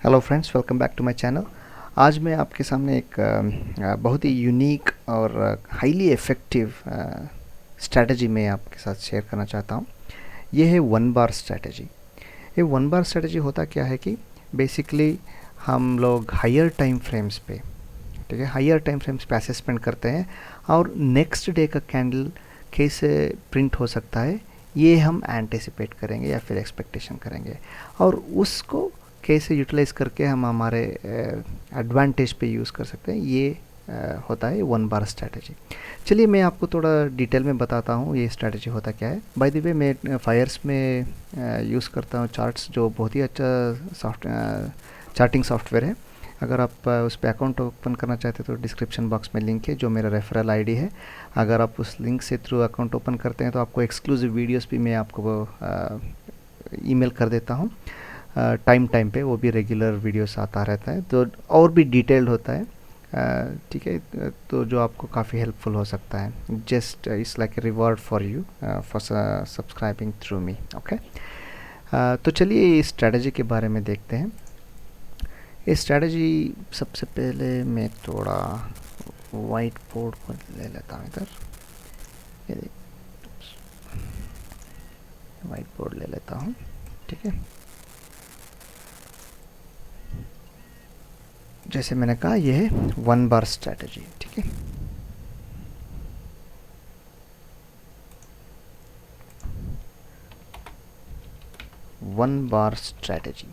Hello friends, welcome back to my channel. आज मैं आपके सामने एक बहुत ही यूनिक और हाईली इफ़ेक्टिव स्ट्रैटेजी मैं आपके साथ शेयर करना चाहता हूँ। ये है वन बार स्ट्रैटेजी। ये वन बार स्ट्रैटेजी होता क्या है कि बेसिकली हम लोग हायर टाइम फ्रेम्स पे, ठीक है, हायर टाइम फ्रेम्स पे असेसमेंट करते हैं और नेक्स्ट डे का कैंडल कैसे प्रिंट हो सकता है ये हम एंटिसिपेट करेंगे या फिर एक्सपेक्टेशन करेंगे, और उसको कैसे यूटिलाइज करके हम हमारे एडवांटेज पे यूज़ कर सकते हैं। ये होता है वन बार स्ट्रैटेजी। चलिए मैं आपको थोड़ा डिटेल में बताता हूँ ये स्ट्रैटेजी होता क्या है। बाय द वे मैं फायर्स में यूज़ करता हूँ चार्ट्स, जो बहुत ही अच्छा चार्टिंग सॉफ्टवेयर है। अगर आप उस पर अकाउंट ओपन करना चाहते हैं तो डिस्क्रिप्शन बॉक्स में लिंक है, जो मेरा रेफरल आईडी है। अगर आप उस लिंक से थ्रू अकाउंट ओपन करते हैं तो आपको एक्सक्लूसिव वीडियोस भी मैं आपको ईमेल कर देता हूँ टाइम पे। वो भी रेगुलर वीडियोस आता रहता है, तो और भी डिटेल्ड होता है, ठीक है, तो जो आपको काफ़ी हेल्पफुल हो सकता है। Just it's like a reward for you for subscribing through me. Okay, तो चलिए इस स्ट्रैटेजी के बारे में देखते हैं। ये स्ट्रैटेजी, सबसे पहले मैं थोड़ा वाइट बोर्ड को ले लेता हूँ इधर। ये वाइट बोर्ड ले लेता हूँ, ठीक है। जैसे मैंने कहा, ये है वन बार स्ट्रैटेजी, ठीक है। वन बार स्ट्रैटेजी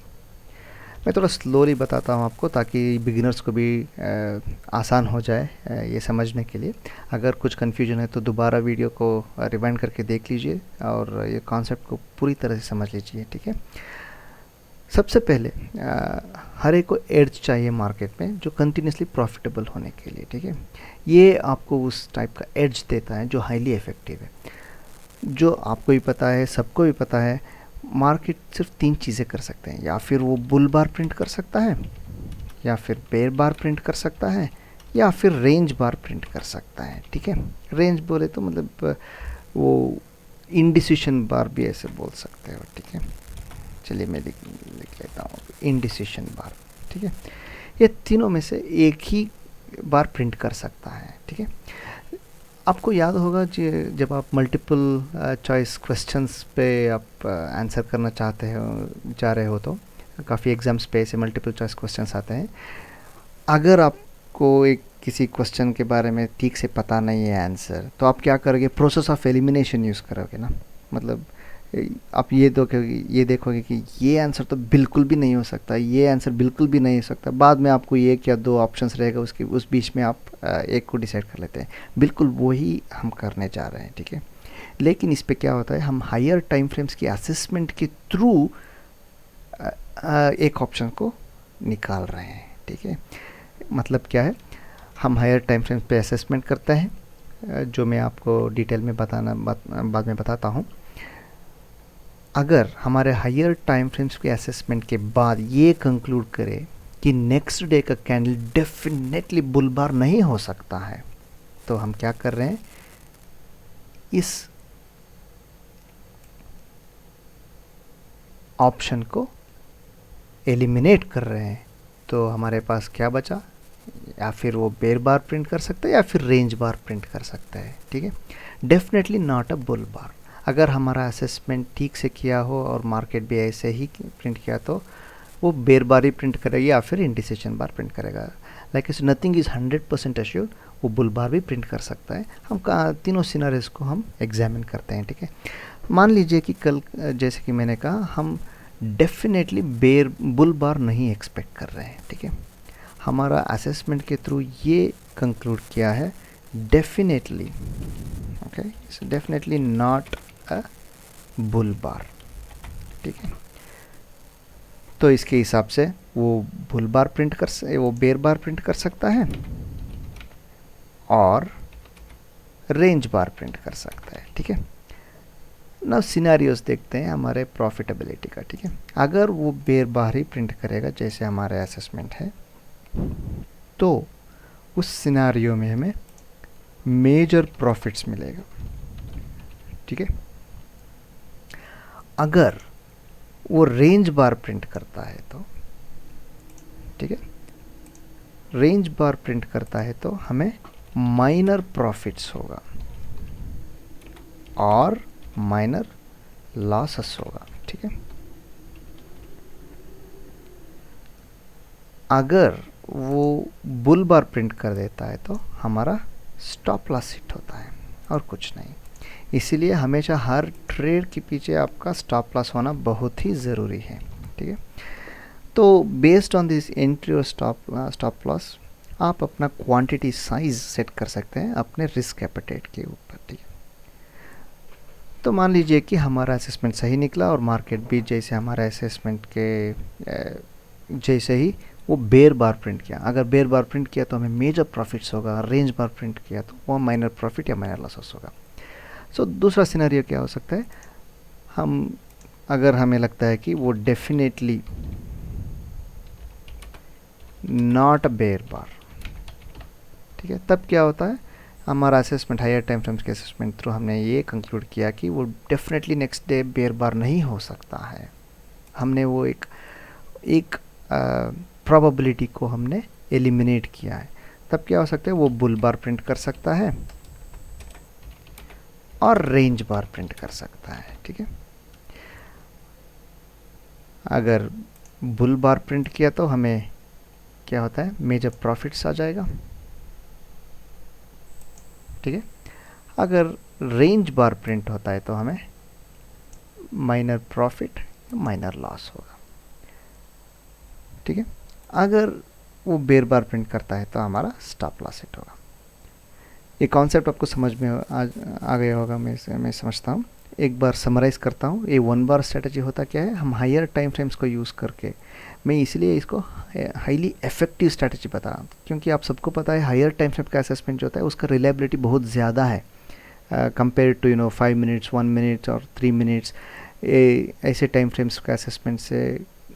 मैं थोड़ा स्लोली बताता हूँ आपको, ताकि बिगिनर्स को भी आसान हो जाए ये समझने के लिए। अगर कुछ कन्फ्यूजन है तो दोबारा वीडियो को रिवाइंड करके देख लीजिए और ये कॉन्सेप्ट को पूरी तरह से समझ लीजिए, ठीक है। सबसे पहले हर एक को एड्ज चाहिए मार्केट में, जो कंटिन्यूसली प्रॉफिटेबल होने के लिए, ठीक है। ये आपको उस टाइप का एड्ज देता है जो हाईली इफ़ेक्टिव है। जो आपको भी पता है, सबको भी पता है, मार्केट सिर्फ तीन चीज़ें कर सकते हैं। या फिर वो बुल बार प्रिंट कर सकता है, या फिर बेयर बार प्रिंट कर सकता है, या फिर रेंज बार प्रिंट कर सकता है, ठीक है। रेंज बोले तो मतलब वो इंडिसिशन बार भी ऐसे बोल सकते हो, ठीक है। चलिए मैं लिख लेता हूँ इंडिसिशन बार, ठीक है। ये तीनों में से एक ही बार प्रिंट कर सकता है, ठीक है। आपको याद होगा जब आप मल्टीपल चॉइस क्वेश्चंस पे आप आंसर करना चाह रहे हो तो काफ़ी एग्जाम्स पे ऐसे मल्टीपल चॉइस क्वेश्चंस आते हैं। अगर आपको एक किसी क्वेश्चन के बारे में ठीक से पता नहीं है आंसर, तो आप क्या करोगे? प्रोसेस ऑफ एलिमिनेशन यूज़ करोगे ना। मतलब आप ये देखोगे कि ये आंसर तो बिल्कुल भी नहीं हो सकता, ये आंसर बिल्कुल भी नहीं हो सकता। बाद में आपको एक या दो ऑप्शंस रहेगा, उसके उस बीच में आप एक को डिसाइड कर लेते हैं। बिल्कुल वही हम करने जा रहे हैं, ठीक है। लेकिन इस पे क्या होता है, हम हायर टाइम फ्रेम्स की असेसमेंट के थ्रू एक ऑप्शन को निकाल रहे हैं, ठीक है। मतलब क्या है, हम हायर टाइम फ्रेम्स पे असेसमेंट करते हैं, जो मैं आपको डिटेल में बाद में बताता हूँ। अगर हमारे हायर टाइम फ्रेम्स के असेसमेंट के बाद ये कंक्लूड करें कि नेक्स्ट डे का कैंडल डेफिनेटली बुल बार नहीं हो सकता है, तो हम क्या कर रहे हैं, इस ऑप्शन को एलिमिनेट कर रहे हैं। तो हमारे पास क्या बचा? या फिर वो बेयर बार प्रिंट कर सकता है या फिर रेंज बार प्रिंट कर सकता है, ठीक है। डेफिनेटली नॉट अ बुल बार। अगर हमारा असेसमेंट ठीक से किया हो और मार्केट भी ऐसे ही प्रिंट किया, तो वो बेयर बार ही प्रिंट करेगा या फिर इंडिसिशन बार प्रिंट करेगा। लाइक इस नथिंग इज़ 100% अश्योर, वो बुल बार भी प्रिंट कर सकता है। हम तीनों सिनारियोस को हम एग्जामिन करते हैं, ठीक है। मान लीजिए कि कल, जैसे कि मैंने कहा, हम डेफिनेटली बुल बार नहीं एक्सपेक्ट कर रहे हैं, ठीक है। हमारा असेसमेंट के थ्रू ये कंक्लूड किया है, definitely, okay, definitely not a bull bar, ठीक है। तो इसके हिसाब से वो वो बेयर बार प्रिंट कर सकता है और रेंज बार प्रिंट कर सकता है, ठीक है। नाउ सिनेरियोस देखते हैं हमारे प्रॉफिटेबिलिटी का, ठीक है। अगर वो बेयर बार ही प्रिंट करेगा जैसे हमारे असेसमेंट है, तो उस सिनेरियो में हमें मेजर प्रॉफिट्स मिलेगा, ठीक है। अगर वो रेंज बार प्रिंट करता है, तो ठीक है। रेंज बार प्रिंट करता है तो हमें माइनर प्रॉफिट्स होगा और माइनर लॉसेस होगा, ठीक है। अगर वो बुल बार प्रिंट कर देता है तो हमारा स्टॉप लॉस हिट होता है और कुछ नहीं। इसीलिए हमेशा हर ट्रेड के पीछे आपका स्टॉप लॉस होना बहुत ही ज़रूरी है, ठीक है। तो बेस्ड ऑन दिस एंट्री और स्टॉप लॉस आप अपना क्वांटिटी साइज सेट कर सकते हैं अपने रिस्क एपेटाइट के ऊपर, ठीक है। तो मान लीजिए कि हमारा असेसमेंट सही निकला और मार्केट भी जैसे हमारा असेसमेंट के जैसे ही वो बेयर बार प्रिंट किया, अगर बेयर बार प्रिंट किया तो हमें मेजर प्रॉफिट्स होगा, रेंज बार प्रिंट किया तो वो माइनर प्रॉफिट या माइनर लॉसेस होगा। सो दूसरा सिनेरियो क्या हो सकता है, अगर हमें लगता है कि वो डेफिनेटली नॉट अ बेयर बार, ठीक है, तब क्या होता है, हमारा असेसमेंट हायर टाइम फ्रेम्स के असेसमेंट थ्रू हमने ये कंक्लूड किया कि वो डेफिनेटली नेक्स्ट डे बेयर बार नहीं हो सकता है। हमने वो एक प्रोबेबिलिटी को हमने एलिमिनेट किया है। तब क्या हो सकता है, वो बुल बार प्रिंट कर सकता है और रेंज बार प्रिंट कर सकता है, ठीक है। अगर बुल बार प्रिंट किया तो हमें क्या होता है, मेजर प्रॉफिट्स आ जाएगा, ठीक है। अगर रेंज बार प्रिंट होता है तो हमें माइनर प्रॉफिट माइनर लॉस होगा, ठीक है। अगर वो बेयर बार प्रिंट करता है तो हमारा स्टॉप लॉस हिट होगा। ये कॉन्सेप्ट आपको समझ में आ गया होगा, मैं समझता हूँ। एक बार समराइज़ करता हूँ। ये वन बार स्ट्रेटजी होता क्या है, हम हायर टाइम फ्रेम्स को यूज़ करके, मैं इसलिए इसको हाईली इफेक्टिव स्ट्रेटजी बता रहा हूँ क्योंकि आप सबको पता है हायर टाइम फ्रेम का असेसमेंट जो होता है उसका रिलायबिलिटी बहुत ज़्यादा है कंपेयर टू 5 मिनट्स, 1 मिनट और 3 मिनट्स। ऐसे टाइम फ्रेम्स का असेसमेंट से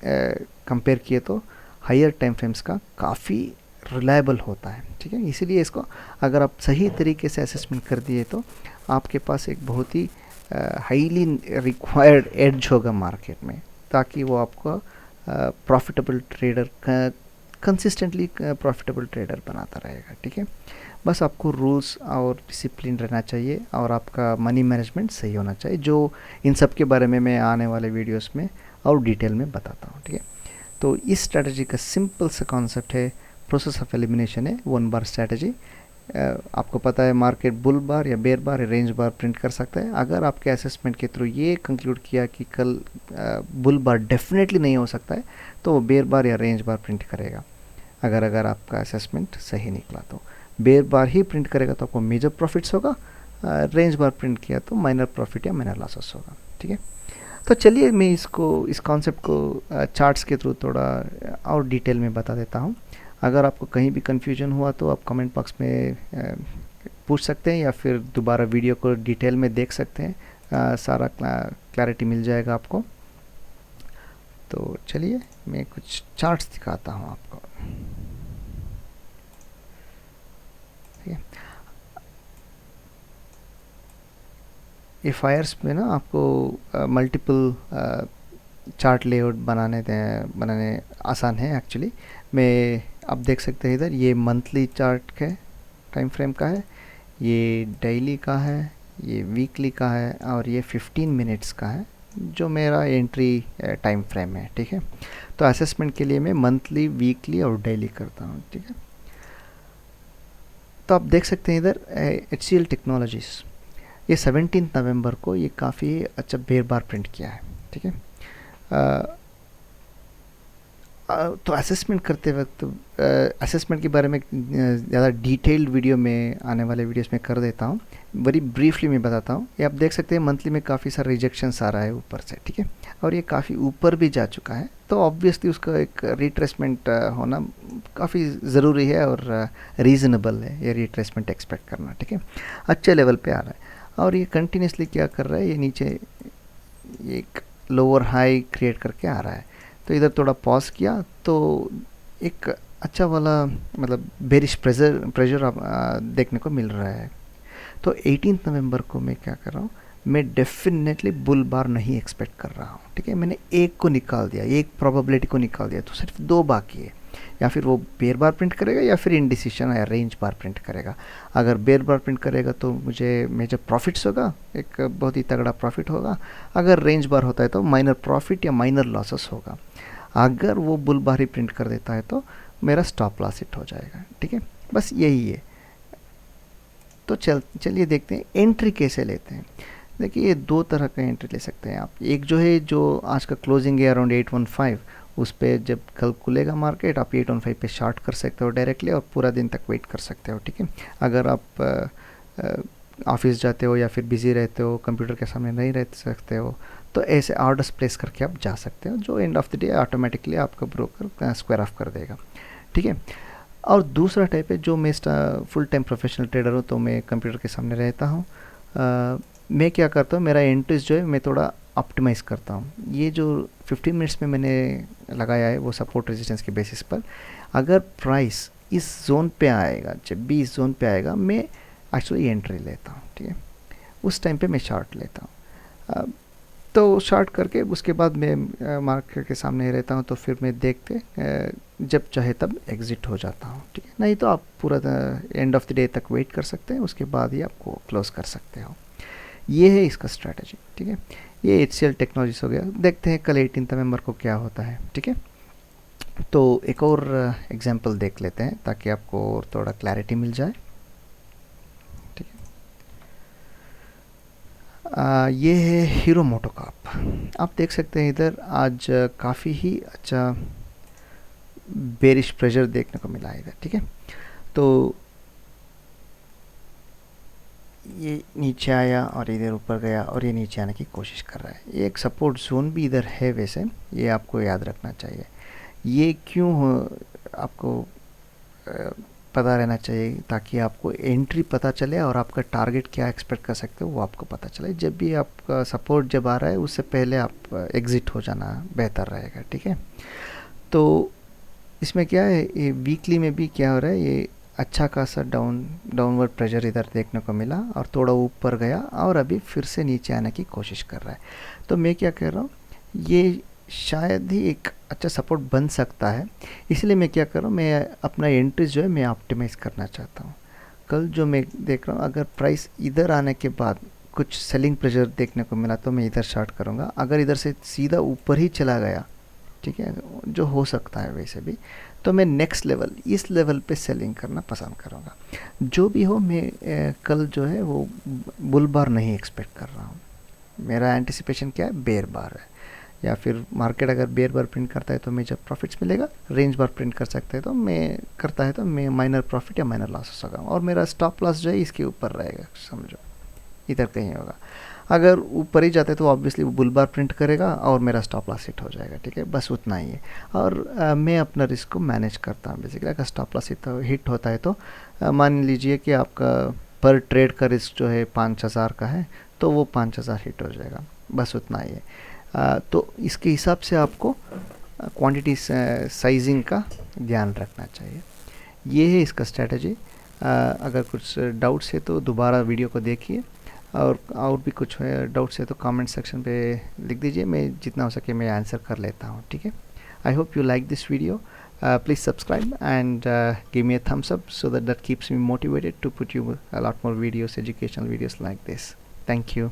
कंपेयर किए तो हायर टाइम फ्रेम्स का काफ़ी रिलायबल होता है, ठीक है। इसीलिए इसको अगर आप सही तरीके से असेसमेंट कर दिए तो आपके पास एक बहुत ही हाईली रिक्वायर्ड एड्ज होगा मार्केट में, ताकि वो आपको profitable trader consistently profitable trader बनाता रहेगा, ठीक है। बस आपको रूल्स और डिसिप्लिन रहना चाहिए और आपका मनी मैनेजमेंट सही होना चाहिए, जो इन सब के बारे में मैं आने वाले वीडियोस में और डिटेल में बताता हूँ, ठीक है। तो इस स्ट्रैटेजी का सिंपल सा कॉन्सेप्ट है, प्रोसेस ऑफ एलिमिनेशन है, वन बार स्ट्रैटेजी। आपको पता है मार्केट बुल बार या बेयर बार या रेंज बार प्रिंट कर सकता है। अगर आपके असेसमेंट के थ्रू ये कंक्लूड किया कि कल बुल बार डेफिनेटली नहीं हो सकता है तो वो बेयर बार या रेंज बार प्रिंट करेगा। अगर आपका असेसमेंट सही निकला तो बेयर बार ही प्रिंट करेगा तो आपको मेजर प्रॉफिट्स होगा, रेंज बार प्रिंट किया तो माइनर प्रॉफिट या माइनर लॉसेस होगा, ठीक है। तो चलिए मैं इस कॉन्सेप्ट को चार्ट्स के थ्रू थोड़ा और डिटेल में बता देता हूँ। अगर आपको कहीं भी कन्फ्यूजन हुआ तो आप कमेंट बॉक्स में पूछ सकते हैं या फिर दोबारा वीडियो को डिटेल में देख सकते हैं, सारा क्लैरिटी मिल जाएगा आपको। तो चलिए मैं कुछ चार्ट्स दिखाता हूँ आपको, ठीक है। ये फायर्स में ना आपको मल्टीपल चार्ट लेआउट बनाने आसान है एक्चुअली। मैं आप देख सकते हैं इधर ये मंथली चार्ट का टाइम फ्रेम का है, ये डेली का है, ये वीकली का है और ये 15 मिनट्स का है जो मेरा एंट्री टाइम फ्रेम है, ठीक है। तो असेसमेंट के लिए मैं मंथली, वीकली और डेली करता हूँ, ठीक है। तो आप देख सकते हैं इधर HCL टेक्नोलॉजीज़, ये 17 नवंबर को ये काफ़ी अच्छा बेयर बार प्रिंट किया है, ठीक है। तो असेसमेंट करते वक्त असेसमेंट के बारे में ज़्यादा डिटेल्ड वीडियो में आने वाले वीडियोस में कर देता हूँ, बड़ी ब्रीफली मैं बताता हूँ। ये आप देख सकते हैं मंथली में काफ़ी सारा रिजेक्शंस आ रहा है ऊपर से, ठीक है, और ये काफ़ी ऊपर भी जा चुका है, तो ऑब्वियसली उसका एक रिट्रेसमेंट होना काफ़ी ज़रूरी है और रीज़नेबल है ये रिट्रेसमेंट एक्सपेक्ट करना, ठीक है। अच्छे लेवल पर आ रहा है और ये कंटिन्यूसली क्या कर रहा है, ये नीचे एक लोअर हाई क्रिएट करके आ रहा है। तो इधर थोड़ा पॉज किया तो एक अच्छा वाला मतलब बेरिश प्रेशर देखने को मिल रहा है। तो 18 नवंबर को मैं क्या कर रहा हूँ, मैं डेफिनेटली बुल बार नहीं एक्सपेक्ट कर रहा हूँ, ठीक है। मैंने एक को निकाल दिया, एक प्रोबेबिलिटी को निकाल दिया, तो सिर्फ 2 बाकी है। या फिर वो बेयर बार प्रिंट करेगा या फिर इंडिसिशन या रेंज बार प्रिंट करेगा। अगर बेयर बार प्रिंट करेगा तो मुझे मेजर प्रॉफिट्स होगा, एक बहुत ही तगड़ा प्रॉफिट होगा। अगर रेंज बार होता है तो माइनर प्रॉफिट या माइनर लॉसेस होगा। अगर वो बुल बार ही प्रिंट कर देता है तो मेरा स्टॉप लॉस हिट हो जाएगा। ठीक है, बस यही है। तो चलिए देखते हैं एंट्री कैसे लेते हैं। देखिए, ये दो तरह का एंट्री ले सकते हैं आप। एक जो है जो आज का क्लोजिंग है अराउंड 815, उस पर जब कल खुलेगा मार्केट आप 815 पे शॉर्ट कर सकते हो डायरेक्टली और पूरा दिन तक वेट कर सकते हो। ठीक है, अगर आप ऑफिस जाते हो या फिर बिजी रहते हो, कंप्यूटर के सामने नहीं रह सकते हो, तो ऐसे ऑर्डर्स प्लेस करके आप जा सकते हो, जो end of the day automatically आपका ब्रोकर स्क्वायर ऑफ कर देगा। ठीक है, और दूसरा टाइप है जो मैं फुल टाइम प्रोफेशनल ट्रेडर हूँ, तो मैं कंप्यूटर के सामने रहता हूँ। मैं क्या करता हूँ, मेरा एंट्रीज जो है मैं थोड़ा ऑप्टिमाइज़ करता हूँ। ये जो 15 मिनट्स में मैंने लगाया है वो सपोर्ट रेजिस्टेंस के बेसिस पर, अगर प्राइस इस जोन पे आएगा, जब भी इस जोन पे आएगा मैं एक्चुअली एंट्री लेता हूँ। ठीक है, उस टाइम पे मैं शॉर्ट लेता हूँ। तो शॉर्ट करके उसके बाद मैं मार्केट के सामने रहता हूँ, तो फिर मैं देखते जब चाहे तब एग्ज़िट हो जाता हूँ। ठीक है, नहीं तो आप पूरा एंड ऑफ द डे तक वेट कर सकते हैं, उसके बाद ही आपको क्लोज कर सकते हो। ये है इसका स्ट्रैटेजी। ठीक है, ये HCL टेक्नोलॉजीज हो गया। देखते हैं कल 18 नवंबर को क्या होता है। ठीक है, तो एक और एग्जांपल देख लेते हैं ताकि आपको और थोड़ा क्लैरिटी मिल जाए। ठीक है, ये है हीरो मोटोकॉर्प। आप देख सकते हैं इधर आज काफ़ी ही अच्छा बेरिश प्रेशर देखने को मिला है इधर। ठीक है, तो ये नीचे आया और इधर ऊपर गया और ये नीचे आने की कोशिश कर रहा है। ये एक सपोर्ट जोन भी इधर है, वैसे ये आपको याद रखना चाहिए। ये क्यों आपको पता रहना चाहिए, ताकि आपको एंट्री पता चले और आपका टारगेट क्या एक्सपेक्ट कर सकते हो वो आपको पता चले। जब भी आपका सपोर्ट जब आ रहा है उससे पहले आप एग्ज़िट हो जाना बेहतर रहेगा। ठीक है, तो इसमें क्या है, ये वीकली में भी क्या हो रहा है, ये अच्छा खासा डाउनवर्ड प्रेशर इधर देखने को मिला और थोड़ा ऊपर गया और अभी फिर से नीचे आने की कोशिश कर रहा है। तो मैं क्या कह रहा हूँ, ये शायद ही एक अच्छा सपोर्ट बन सकता है, इसलिए मैं क्या कर रहा हूँ, मैं अपना एंट्रीज जो है मैं ऑप्टिमाइज़ करना चाहता हूँ। कल जो मैं देख रहा हूँ, अगर प्राइस इधर आने के बाद कुछ सेलिंग प्रेशर देखने को मिला तो मैं इधर शॉर्ट करूँगा। अगर इधर से सीधा ऊपर ही चला गया, ठीक है, जो हो सकता है वैसे भी, तो मैं नेक्स्ट लेवल, इस लेवल पे सेलिंग करना पसंद करूँगा। जो भी हो, मैं कल जो है वो बुल बार नहीं एक्सपेक्ट कर रहा हूँ। मेरा एंटिसिपेशन क्या है, बेयर बार है, या फिर मार्केट अगर बेयर बार प्रिंट करता है तो मैं जब प्रॉफिट्स मिलेगा, रेंज बार प्रिंट कर सकता है तो मैं करता है तो मैं माइनर प्रॉफिट या माइनर लॉस हो सका, और मेरा स्टॉप लॉस जो है इसके ऊपर रहेगा, समझो इधर कहीं होगा। अगर ऊपर ही जाते तो ऑब्वियसली वो बुल बार प्रिंट करेगा और मेरा स्टॉप लॉस हिट हो जाएगा। ठीक है, बस उतना ही है। और मैं अपना रिस्क को मैनेज करता हूँ बेसिकली। अगर स्टॉप लॉस हिट होता है तो मान लीजिए कि आपका पर ट्रेड का रिस्क जो है 5000 का है, तो वो 5000 हिट हो जाएगा, बस उतना ही है। तो इसके हिसाब से आपको क्वांटिटी साइजिंग का ध्यान रखना चाहिए। ये है इसका स्ट्रेटजी। अगर कुछ डाउट्स है तो दोबारा वीडियो को देखिए, और भी कुछ डाउट्स है तो कमेंट सेक्शन पे लिख दीजिए, मैं जितना हो सके मैं आंसर कर लेता हूँ। ठीक है, I hope you like this video. Please subscribe and give me a thumbs up, so that keeps me motivated to put you a lot more videos, educational videos like this. Thank you.